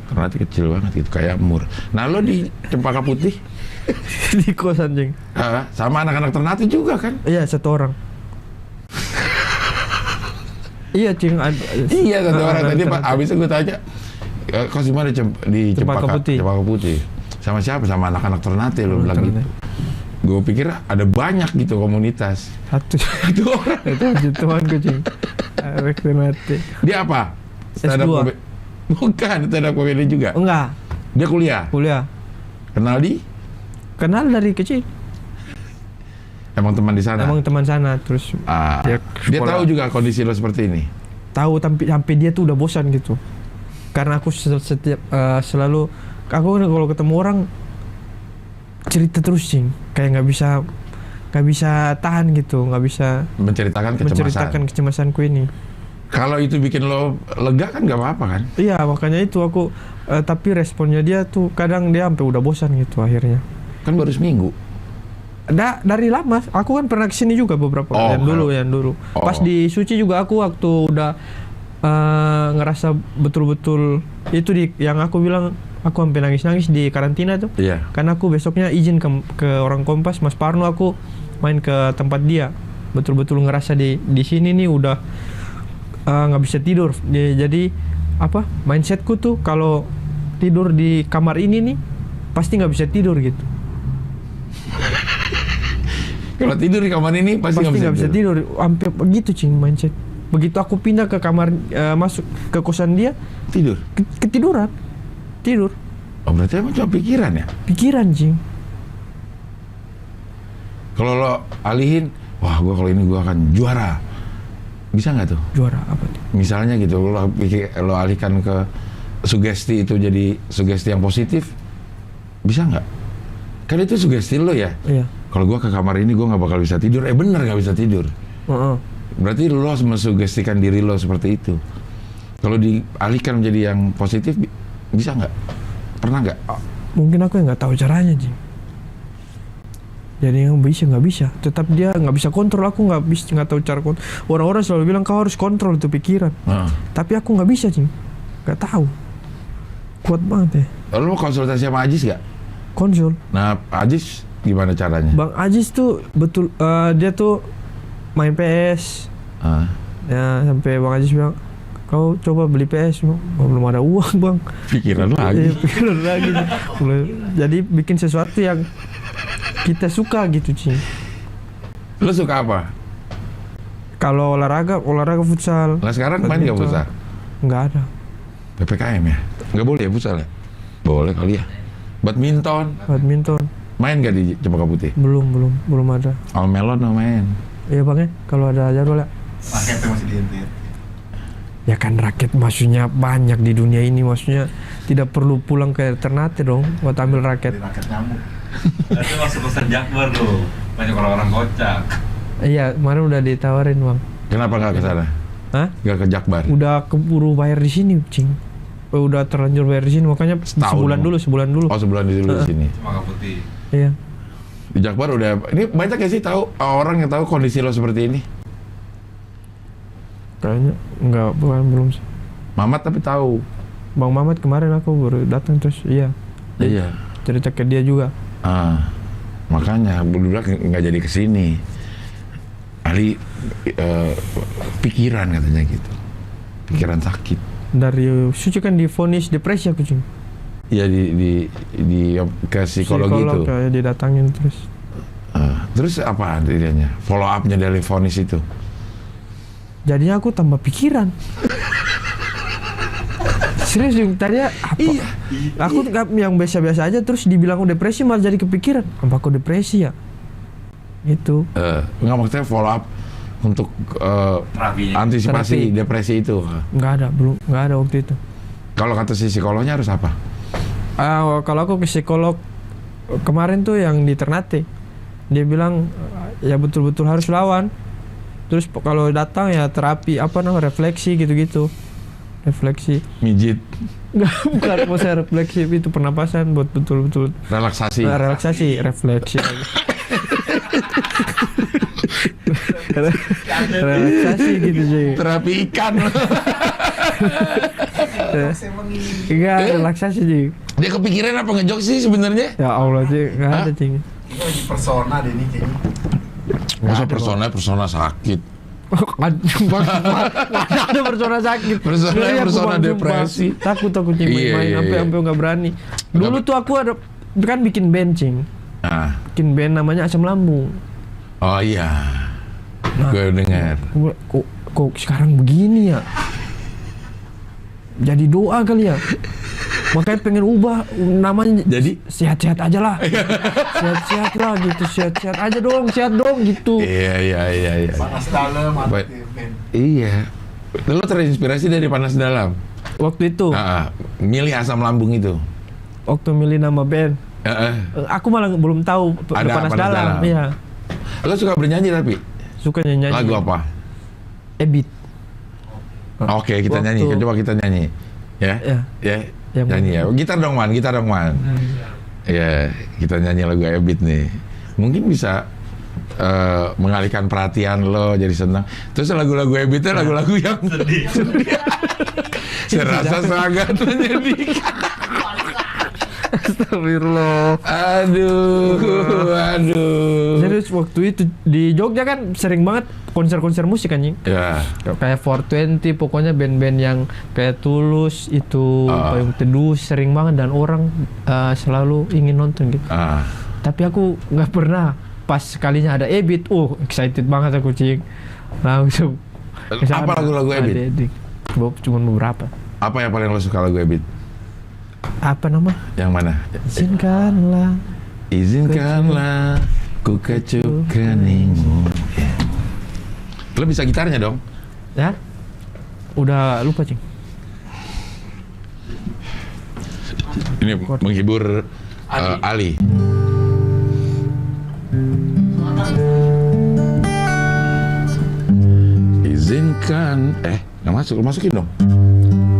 A: Ternate kecil banget gitu kayak Mur. Nah lo di Cempaka Putih
C: di kosan, Cing.
A: sama anak-anak Ternate juga kan?
C: Iya, satu orang. Iya, Cing.
A: Iya satu orang tadi
C: Ternate.
A: abisnya gue tanya kos di mana di
C: Cempaka Putih.
A: Cempaka Putih. Sama siapa? Sama anak-anak Ternate lo bilang
C: Ternate.
A: gitu. Gue pikir ada banyak gitu komunitas.
C: Satu.
A: Itu orang.
C: Itu temanku, Cing. Arek Ternate.
A: Dia apa? Stand up
C: S2.
A: comedy. Bukan, stand up comedy juga.
C: Enggak,
A: Dia kuliah.
C: kuliah.
A: Kenal
C: Kenal dari kecil.
A: emang teman di sana.
C: Emang teman sana, terus
A: Dia
C: sekolah.
A: tahu juga kondisi lo seperti ini.
C: tahu sampai dia tuh udah bosan gitu. Karena aku selalu aku kalau ketemu orang cerita terus, Cing. Kayak nggak bisa tahan gitu, nggak bisa
A: Menceritakan kecemasan.
C: menceritakan kecemasanku ini.
A: Kalau itu bikin lo lega kan nggak apa-apa kan?
C: Iya, makanya itu aku tapi responnya dia tuh kadang dia sampai udah bosan gitu akhirnya.
A: Kan baru seminggu.
C: Dari lama. Aku kan pernah kesini juga beberapa
A: Oh,
C: yang dulu.
A: Oh.
C: Pas di Suci juga aku waktu udah ngerasa betul-betul itu yang aku bilang aku sampai nangis-nangis di karantina tuh.
A: Iya.
C: Karena aku besoknya izin ke orang Kompas, Mas Parno, aku main ke tempat dia. Betul-betul ngerasa di sini nih udah nggak bisa tidur. Jadi apa? Mindsetku tuh kalau tidur di kamar ini nih pasti nggak bisa tidur gitu.
A: Kalau tidur di kamar ini pasti nggak bisa tidur.
C: Sampai begitu cing mindset. Begitu aku pindah ke kamar masuk ke kosan dia
A: Tidur.
C: ketiduran. Tidur.
A: Oh, berarti emang cuma pikiran ya?
C: Pikiran cing.
A: Kalau lo alihin, wah gua kalau ini gua akan juara. Bisa nggak tuh?
C: Juara apa tuh?
A: Misalnya gitu, lo alihkan ke sugesti itu jadi sugesti yang positif, bisa nggak? Kan itu sugesti lo ya.
C: Iya.
A: Kalau gua ke kamar ini gua nggak bakal bisa tidur. Bener nggak bisa tidur. Berarti lo harus mensugestikan diri lo seperti itu. Kalau dialihkan menjadi yang positif, bisa nggak? Pernah nggak?
C: Mungkin aku yang nggak tahu caranya cing. Jadi yang bisa nggak bisa. Tetap dia nggak bisa kontrol. Aku nggak tahu cara kontrol. Orang-orang selalu bilang kau harus kontrol itu pikiran. Tapi aku nggak bisa cing. Nggak tahu. Kuat banget ya.
A: Lalu lo konsultasi sama Ajis nggak?
C: Konsul.
A: Nah, Ajis gimana caranya?
C: Bang Ajis tuh betul dia tuh main PS. Ya sampai Bang Ajis bilang kau coba beli PS. Belum ada uang bang.
A: Pikiran lagi.
C: Pikiran lagi. Jadi bikin sesuatu yang kita suka gitu cing.
A: Lo suka apa?
C: Kalau olahraga futsal.
A: Nah sekarang main nggak futsal?
C: Nggak ada.
A: PPKM ya? Nggak boleh ya futsal ya? Boleh kali ya. Badminton. Main nggak di Cempaka Putih?
C: Belum ada.
A: Almelon mau main.
C: Iya bang ya, kalau ada jadwal ya.
B: Raketnya masih dihentit.
C: Ya kan raket maksudnya banyak di dunia ini, maksudnya tidak perlu pulang ke Ternate dong buat ambil raket.
B: Di raket nyamuk.
D: Itu masuk kosan Jakbar tuh, banyak orang-orang kocak.
C: Iya, kemarin udah ditawarin bang.
A: Kenapa nggak ke sana?
C: Hah?
A: Nggak ke Jakbar?
C: Udah keburu bayar di sini, cing. Udah terlanjur bayar di sini, makanya
A: Setahun
C: sebulan dulu.
A: Oh sebulan di sini.
D: Cempaka Putih.
C: Iya.
A: Di Jakbar udah. Ini banyak ya sih tahu orang yang tahu kondisi lo seperti ini.
C: Kayaknya belum sih.
A: Mamat tapi tahu.
C: Bang Mamat kemarin aku baru datang terus iya.
A: Iya.
C: Cerita ke dia juga.
A: Makanya budak nggak jadi kesini. Ali pikiran katanya gitu. Pikiran sakit.
C: Dari Suci kan divonis depresi aku cing.
A: Iya di ke psikologi itu.
C: Kayak didatangin terus.
A: Terus apa dianya? Follow up-nya dari vonis itu?
C: Jadinya aku tambah pikiran. Serius tadi apa?
A: Iya.
C: Aku yang biasa-biasa aja terus dibilang aku depresi malah jadi kepikiran. Apa aku depresi ya? Itu.
A: Nggak maksudnya follow up untuk
D: Terapinya.
A: antisipasi depresi itu.
C: Nggak ada waktu itu.
A: Kalau kata si psikolognya harus apa?
C: Kalau aku ke psikolog kemarin tuh yang di Ternate, dia bilang ya betul-betul harus lawan. Terus kalau datang ya terapi refleksi gitu-gitu. Refleksi.
A: Mijit.
C: Bukan mau saya refleksi itu pernapasan buat betul-betul
A: Relaksasi.
C: relaksasi, refleksi. Relaksasi gitu sih.
A: Terapi ikan.
C: Enggak, relaksasi sih.
A: Dia kepikiran apa ngejok sih sebenarnya?
C: Ya Allah sih, enggak ada cing.
B: Ini lagi persona deh ini kayaknya.
A: Masa persona sakit.
C: Mana ada persona sakit.
A: Persona depresi.
C: Takut aku cing
A: Iya,
C: main
A: iya,
C: sampai
A: iya.
C: nggak berani. Dulu tuh aku ada kan bikin band cing. Bikin band namanya Asam Lambung.
A: Oh iya.
C: Nah,
A: Gue dengar.
C: Kok sekarang begini ya? Jadi doa kali ya. Makanya pengen ubah namanya.
A: Jadi
C: sehat-sehat aja lah. Sehat-sehat lah gitu. Sehat-sehat aja dong, sehat dong gitu.
A: Iya.
B: Panas dalam
A: Baik.
B: hati band.
A: Iya. Lo terinspirasi dari Panas Dalam.
C: Waktu itu,
A: Milih Asam Lambung itu.
C: waktu milih nama band, aku malah belum tahu
A: Ada
C: Panas
A: Panas
C: Dalam.
A: Dalam.
C: Iya.
A: Lo suka bernyanyi tapi?
C: Suka nyanyi.
A: Lagu apa?
C: Ebit.
A: Oke, kita
C: Waktu-
A: nyanyi. Coba kita nyanyi. Ya?
C: Ya. Yang
A: Nyanyi ya. Gitar dong, Man. Ya, kita nyanyi lagu Ebit nih. mungkin bisa mengalihkan perhatian lo jadi senang. Terus lagu-lagu Ebitnya lagu-lagu yang sedih. Serasa sangat menyedihkan.
C: Astagfirullah.
A: Aduh.
C: Jadi waktu itu di Jogja kan sering banget konser-konser musik anjing.
A: Ya.
C: Kayak 420, pokoknya band-band yang kayak Tulus itu, Payung Teduh sering banget dan orang selalu ingin nonton gitu. Tapi aku nggak pernah. Pas sekalinya ada Ebit, excited banget aku cing. Langsung.
A: Apa lagu-lagu Ebit?
C: Cuma beberapa.
A: Apa yang paling lo suka lagu Ebit?
C: Apa nama?
A: Yang mana? Izinkanlah ku kecup keningmu. Lo bisa gitarnya dong?
C: Ya? Udah lupa cing.
A: Ini menghibur Ali. Izinkan, nggak masukin dong.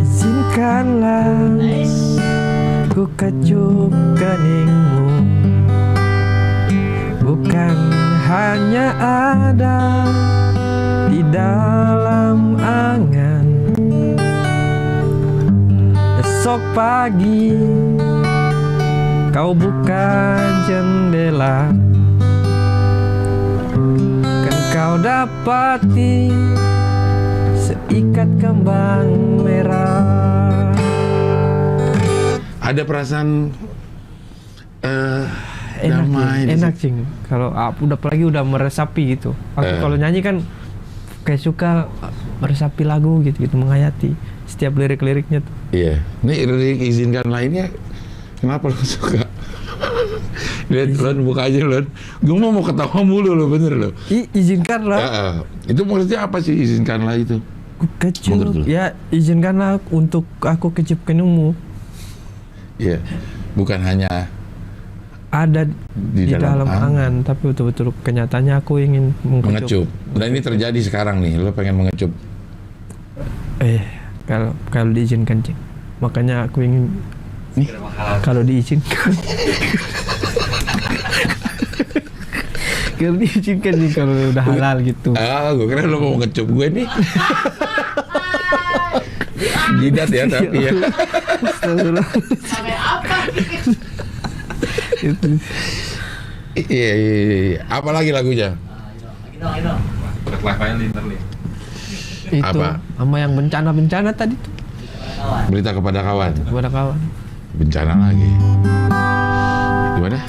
C: Izinkanlah ku kecup keningmu, bukan hanya ada di dalam angan. Esok pagi kau buka jendela, kan kau dapati seikat kembang merah.
A: Ada perasaan
C: Enak,
A: damai.
C: enak cing. Kalau apalagi udah meresapi gitu. Aku kalau nyanyi kan kayak suka meresapi lagu gitu, menghayati setiap lirik-liriknya tuh.
A: Iya. Ini lirik izinkan lainnya. Kenapa lo suka? Lihat Lon, buka aja Lon. Gue mau ketawa mulu lo, bener lo.
C: Izinkanlah.
A: Itu maksudnya apa sih izinkanlah itu?
C: Kecup. Ya, izinkanlah untuk aku kecup keningmu.
A: Iya. Bukan hanya
C: ada di dalam angan, tapi betul-betul kenyataannya aku ingin
A: mengecup. Dan ini terjadi sekarang nih, lo pengen mengecup.
C: Kalau diizinkan cing. Makanya aku ingin kalau diizinkan. Kalau diizinkan nih, kalau udah halal gitu.
A: Gue kira lo mau ngecup gue nih. Jidat ya tapi ya.
E: Sampai apa?
A: Iya. Apa lagi lagunya?
D: Live-nya Linter nih.
C: Itu
A: Apa?
C: sama yang bencana tadi tuh.
A: Berita kepada kawan.
C: Kepada kawan.
A: Bencana lagi. Gimana?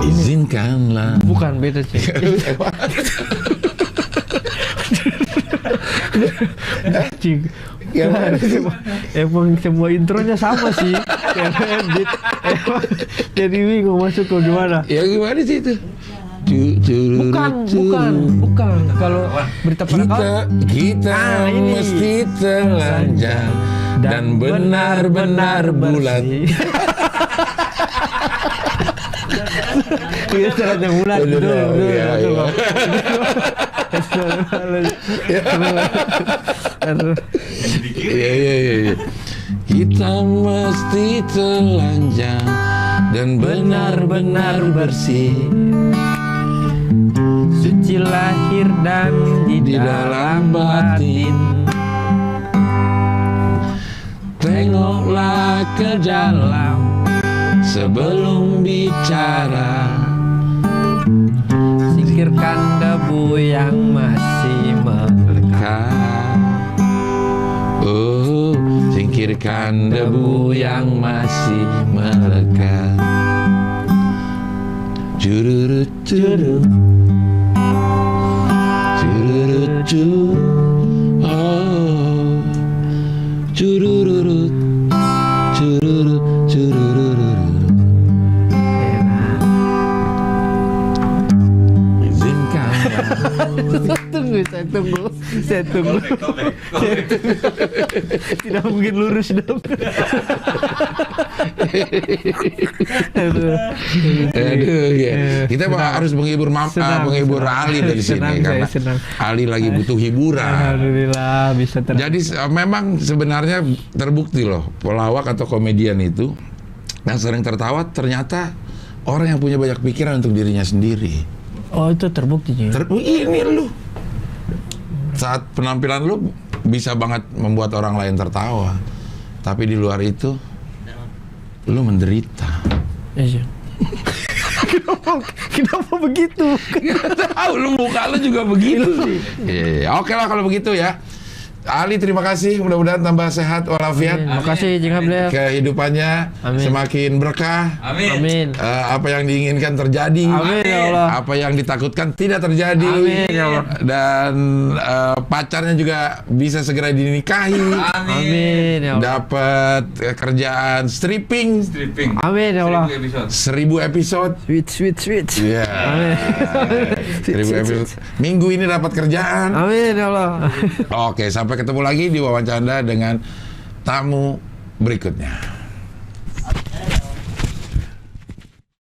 A: Izinkanlah.
C: Bukan, beda sih. Cing. Emang semua intronya sama sih. Jadi bingung masuk ke gimana?
A: Ya gimana sih itu?
C: Bukan. Kalau berita pada kawan,
A: Kita
C: ini.
A: mesti telanjang dan benar-benar bulat.
C: Iya, telanjang bulat.
A: Iya. Kita mesti telanjang dan benar-benar bersih
C: Suci lahir dan di dalam batin.
A: Tengoklah ke dalam sebelum bicara.
C: Singkirkan debu yang masih melekat.
A: Oh, singkirkan debu yang masih melekat. Cururut curut, cururut curut, oh, cururut, cururut, cururut.
C: Tunggu saya. Saya tunggu. Tidak mungkin lurus dong. Aduh.
A: Aduh, ya. Kita harus menghibur menghibur Ali dari sini karena Ali lagi butuh hiburan.
C: Alhamdulillah bisa
A: Jadi memang sebenarnya terbukti loh, pelawak atau komedian itu yang sering tertawa ternyata orang yang punya banyak pikiran untuk dirinya sendiri.
C: Oh, itu terbukti ya.
A: Ini lu saat penampilan lu bisa banget membuat orang lain tertawa, tapi di luar itu lu menderita.
C: Iya. Kenapa begitu?
A: Tahu lu muka lu juga begitu sih. Iya, oke lah kalau begitu ya. Ali, terima kasih, mudah-mudahan tambah sehat walafiat.
C: Terima kasih Jeng Abdel.
A: Kehidupannya
C: Amin.
A: semakin berkah.
C: Amin.
A: Apa yang diinginkan terjadi.
C: Amin ya Allah.
A: Apa yang ditakutkan tidak terjadi.
C: Amin ya Allah.
A: Dan pacarnya juga bisa segera dinikahi.
C: Amin ya Allah.
A: Dapat kerjaan stripping.
C: Amin ya Allah.
A: 1000 episode.
C: Sweet.
A: Iya.
C: Amin.
A: 1000 episode. Minggu ini dapat kerjaan.
C: Amin ya Allah.
A: Oke, sampai ketemu lagi di Wawancara dengan tamu berikutnya.